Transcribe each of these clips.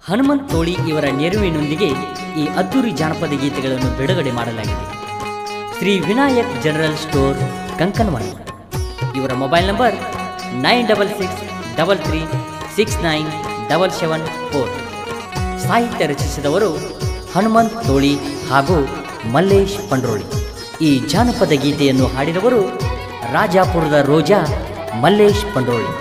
ಹನುಮಂತ್ ತೋಳಿ ಇವರ ನೆರವಿನೊಂದಿಗೆ ಈ ಅದ್ದೂರಿ ಜಾನಪದ ಗೀತೆಗಳನ್ನು ಬಿಡುಗಡೆ ಮಾಡಲಾಗಿದೆ. Shri Vinayak general store, Kankanwadi. ಇವರ ಮೊಬೈಲ್ ನಂಬರ್ 9663369774. ಸಾಹಿತ್ಯ ರಚಿಸಿದವರು ಹನುಮಂತ್ ತೋಳಿ ಹಾಗೂ ಮಲ್ಲೇಶ್ ಪಂಡ್ರೋಳಿ. ಈ ಜಾನಪದ ಗೀತೆಯನ್ನು ಹಾಡಿದವರು ರಾಜಾಪುರದ ರೋಜಾ ಮಲ್ಲೇಶ್ ಪಂಡ್ರೋಳಿ.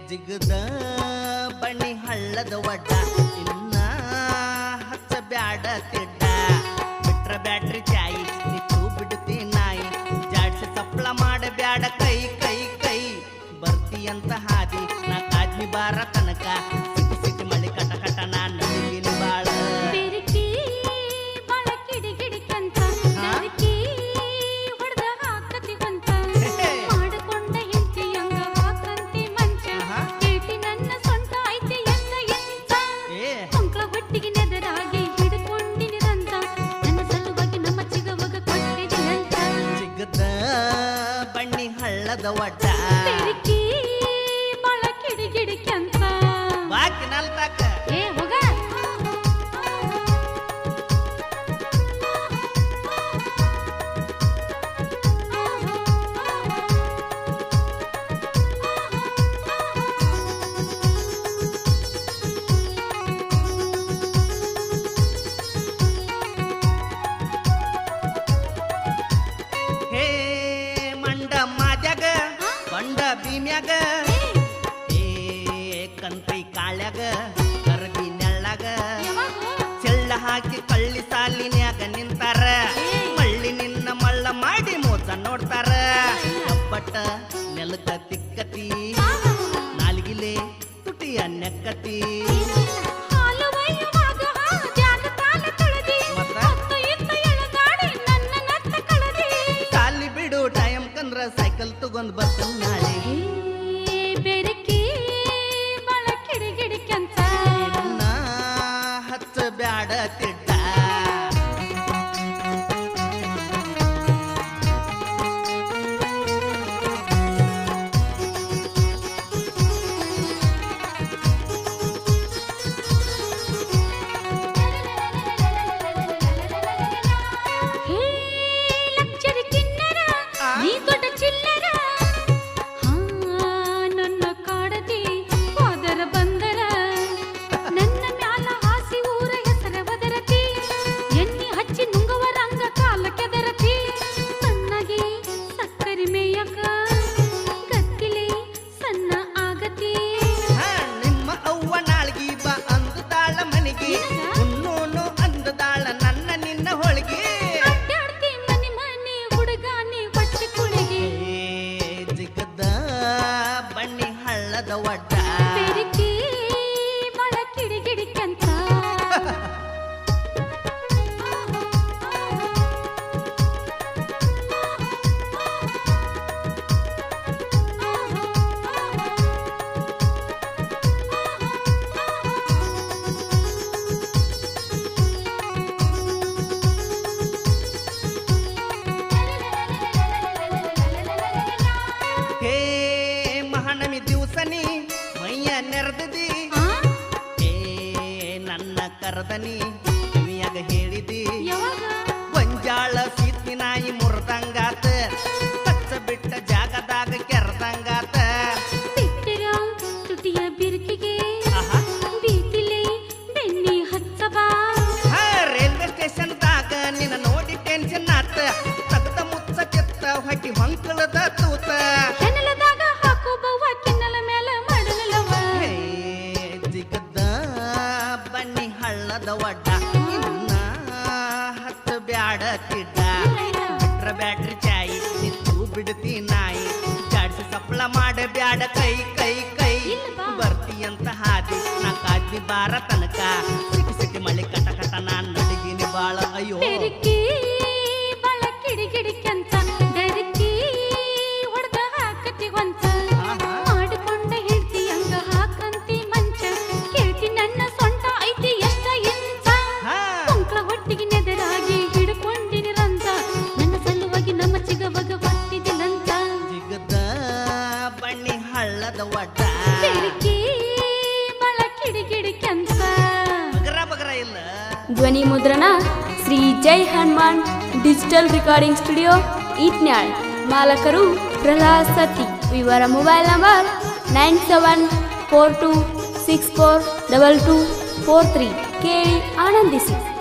ಜಿಗದ ಬಣ್ಣಿ ಹಳ್ಳದ ಒಡ್ಡ ಇನ್ನ ಹಚ್ಚ ಬ್ಯಾಡ ತಿಡ್ಡ ಬಿಟ್ರ ಬ್ಯಾಟ್ರಿ ಚಾಯಿ ನಿತ್ತು ಬಿಡ್ತಿ ನಾಯಿ ಜಾಡ್ಸಿ ಸಪ್ಳ ಮಾಡ ಬ್ಯಾಡ ಕೈ ಕೈ ಕೈ ಬರ್ತಿ ಅಂತ ಹಾದಿ ನಾ ಕಾದ್ನಿ ಬಾರ ತನಕ ಸಿಟಿ ಸಿಟಿ ಮಳಿ ಕಟ ಕಟ ನಾ ನಡಿಗಿನಿ ಬಾಳ ಬಣ್ಣಿ ಹಳ್ಳದ ಒಡ್ಡ ಬಾಕಿ ನಲ್ತಾಕ ಬಂಡ ಭೀಮ್ಯಾಗ ಕಂತ್ರಿ ಕಾಳ್ಯಾಗ ಕರಗಿ ನೆಳ್ಳಾಗ ಚೆಳ್ಳ ಹಾಕಿ ಕಳ್ಳಿ ಸಾಲಿನ್ಯಾಗ ನಿಂತಾರ ಮಳ್ಳಿ ನಿನ್ನ ಮಳ್ಳ ಮಾಡಿ ಮೋಸ ನೋಡ್ತಾರ ಕಪ್ಪಟ್ಟ ನೆಲಕ ತಿಕ್ಕತಿ ನಾಲ್ಗಿಲೆ ತುಟಿಯ ನೆಕ್ಕತಿ ಸಾಲಿ ಬಿಡು ಟೈಮ್ ಕಂದ್ರ ಸೈಕಲ್ ತಗೊಂಡ್ ಬರ್ತಾನ ನಾಳೆ ಬೆರಕಿ ಬಳ ಕಿಡಿಗಿಡಿಕಂತ ಹಚ್ಚ ಬ್ಯಾಡ ತಿಡ್ಡ ಒಡ್ಡ ಬೆರಕಿ ಬಳ ಕಿಡಿಗಿಡಿಕಂತ ಹೇ ಮಹಾನಮಿ ದಿವಸನಿ ಮೈಯ ನೆರೆದದಿ ನನ್ನ ಕರದನಿ ಕಿವಿಯಾಗ ಹೇಳಿದಿ ಗೊಂಜಾಳ ಸೀತಿ ನಾಯಿ ಮುರ್ದಂಗಾತ ಕಚ್ಚ ಬಿಟ್ಟ ಜಾಗದಾಗ ಕೆರದಂಗಾತ ತುಟಿಯ ಬಿರುಕಿಗೆ ಬೀತಿಲೆ ಬೆಣ್ಣಿ ಹಚ್ಚಬಾ ರೈಲ್ವೆ ಸ್ಟೇಷನ್ದಾಗ ನಿನ್ನ ನೋಡಿ ಟೆನ್ಷನ್ ಆತ ತಗದ ಮುಚ್ಚ ಕೆತ್ತ ಹೊಟ್ಟಿ ಹೊಂಕಳದ ತೂತ ಕೆನಲದಾಗ ಹಾಕೋ ಬವ್ವ ಕಿನ್ನಲ ಮೇಲೆ ಮಾಡಲವ ಜಿಗದ ಬನ್ನಿ ಹಳ್ಳದ ಒಡ್ಡ ಇನ್ನ ಹಚ್ಚ ಬ್ಯಾಡ ತಿಡ್ಡ ಬಿಟ್ರ ಬ್ಯಾಟ್ರಿ ಚಾಯಿ ನಿತ್ತು ಬಿಡ್ತಿ ನಾಯಿ ಜಾಡ್ಸಿ ಸಪ್ಳ ಮಾಡ ಬ್ಯಾಡ ಕೈ ಕೈ ಕೈ ಬರ್ತಿ ಅಂತ ಹಾದಿ ನಾ ಕಾದ್ನಿ ಬಾರ ತನಕ ಸಿಟಿ ಸಿಟಿ ಮಳಿ ಕಟ ಕಟ ನಾನ್ ನಡಿಗಿನಿ ಬಾಳ ಅಯ್ಯೋ ಬೆರಕಿ ಬಳ ಕಿಡಿಗಿಡಿಕಂತ ಬೆರಕಿ ಹೊಡೆದ ಹಾಕತಿ ಹೊಂಚ ಮಾಡಿಕೊಂಡ ಹೇಳ್ತಿ ಹಂಗ ಹಾಕಂತಿ ಧ್ವನಿ ಮುದ್ರಣ Shri Jai Hanuman digital recording studio Itnal. ಮಾಲಕರು ಪ್ರಹ್ಲಾದ್ ಸತಿ. ಇವರ ಮೊಬೈಲ್ ನಂಬರ್ 9742642243. ಕೇಳಿ ಆನಂದಿಸಿ.